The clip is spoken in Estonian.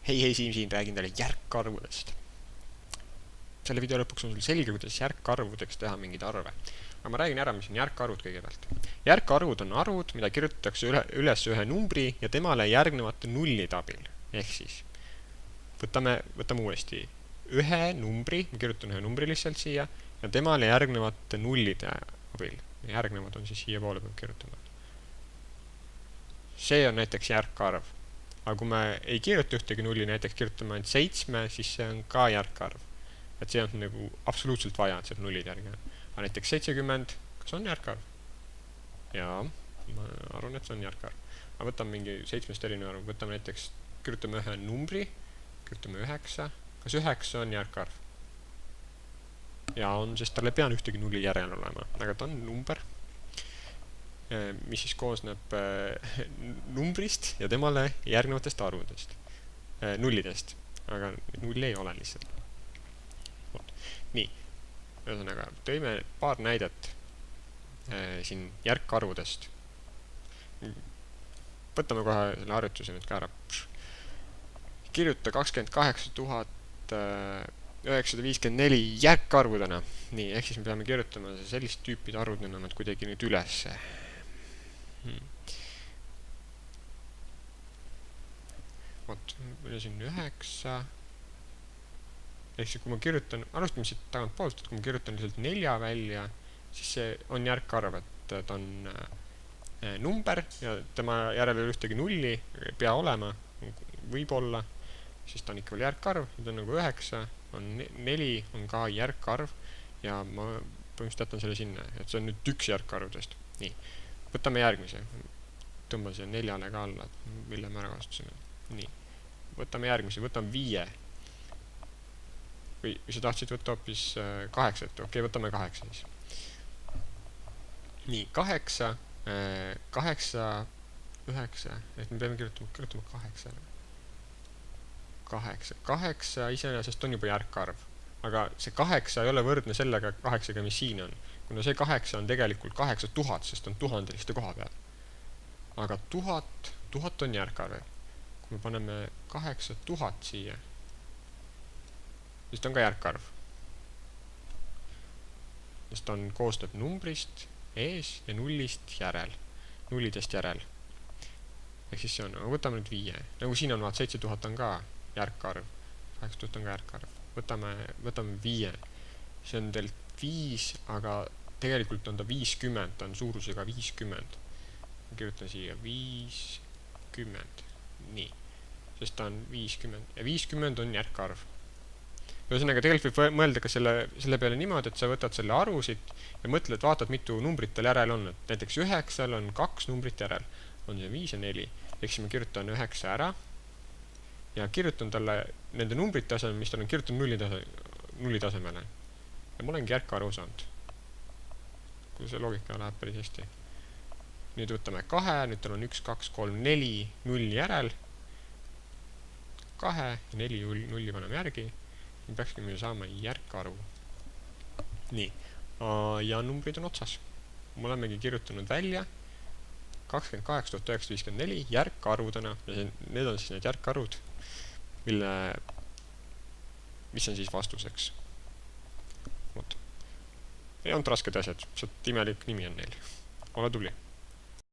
Hei, Siim siin, räägin teile järkarvudest. Selle video lõpuks on sul selge, kuidas järkarvudeks teha mingeid arve. Aga ma räägin ära, mis on järkarvud kõigepealt. Järkarvud on arvud, mida kirjutatakse üles ühe numbri ja temale järgnevate nullide abil. Ehk siis, võtame uuesti ühe numbri, ma kirjutan ühe numbri lihtsalt siia, ja temale järgnevate nullide abil. Järgnevad on siis siia poole peal kirjutanud. See on näiteks järkarv. Aga kui me ei kirjuta ühtegi nulli, näiteks kirjutame ainult 7, siis see on ka järkarv. Et see on nagu absoluutselt vaja, et seal nullid järgi on. Aga näiteks 70, kas on järkarv? Jaa, ma arvan, et see on järkarv. Aga võtame mingi 7 erinev arv. Võtame näiteks, kirjutame ühe numbri, kirjutame 9. Kas 9 on järkarv? Jaa, on, sest tal ei pea ühtegi nulli järel olema. Aga ta on number, mis siis koosneb numbrist ja temale järgnevatest arvudest, nullidest, aga null ei ole lihtsalt. Nii, ühesõnaga, tõime paar näidet siin järkarvudest. Võtame kohe selle harjutuse nüüd ka ära. Kirjuta 28 954 järkarvudena. Nii, ehk siis me peame kirjutama sellist tüüpide arvudena nad kuidagi nüüd ülesse. Vot, üle siin 9. Ehk siis kui ma kirjutan, alustame siit tagant poolt, et kui ma kirjutan lihtsalt 4 välja, siis see on järkarv, et ta on number ja tema järele ühtegi nulli pea olema, võib olla, siis ta on ikka veel järkarv, nüüd on nagu 9, on 4, on ka järkarv ja ma põhimõtteliselt jätan selle sinna, et see on nüüd üks järkarvudest. Nii. Võtame järgmise. Tõmban siia 4 ka alla, mille me ära kasutasime. Nii. Võtame järgmise, võtame 5. Või sa tahtsid võtta hoopis 8, et okei, võtame 8 siis. Nii, 8, 9, et me peame kirjutama 8. 8 iseenesest on juba järkarv, aga see 8 ei ole võrdne sellega 8, mis siin on. Kuna see 8 on tegelikult 8000, sest on tuhandeliste koha peal. Aga 1000 on järkarv. Kui me paneme 8000 siia, siis ta on ka järkarv. Sest ta koosneb numbrist ees ja nullist järel. Nullidest järel. Ehk siis see on, võtame nüüd 5. Nagu siin on vaat 7000 on ka järkarv. 8000 on ka järkarv. Võtame 5. See on teilt 5, aga tegelikult on ta 50, ta on suurusega 50. Ma kirjutan siia 50. Nii. Sest ta on 50. Ja 50 on järkarv. Ühesõnaga, tegelikult võib mõelda ka selle peale niimoodi, et sa võtad selle arvusid ja mõtled, vaatad, mitu numbrit tal järel on. Et näiteks 9 on 2 numbrit järel. On see 5 ja 4. Ehk siis ma kirjutan 9 ära ja kirjutan talle nende numbrite asemel, mis tal on kirjutanud nulli tasemele. Ja ma olengi järkarvu saanud. Kui see loogika läheb päris hästi. Nüüd võtame 2, nüüd tal on 1, 2, 3, 4, 0 järel. 2 ja 4 nulli paneme järgi. Me peakski saama järkarvu. Nii. Ja numbrid on otsas. Me olemegi kirjutanud välja 28 954 järkarvudena. Ja need on siis need järkarvud, mis on siis vastuseks. Ei olnud rasked asjad, sealt imelik nimi on neil. Ole tubli!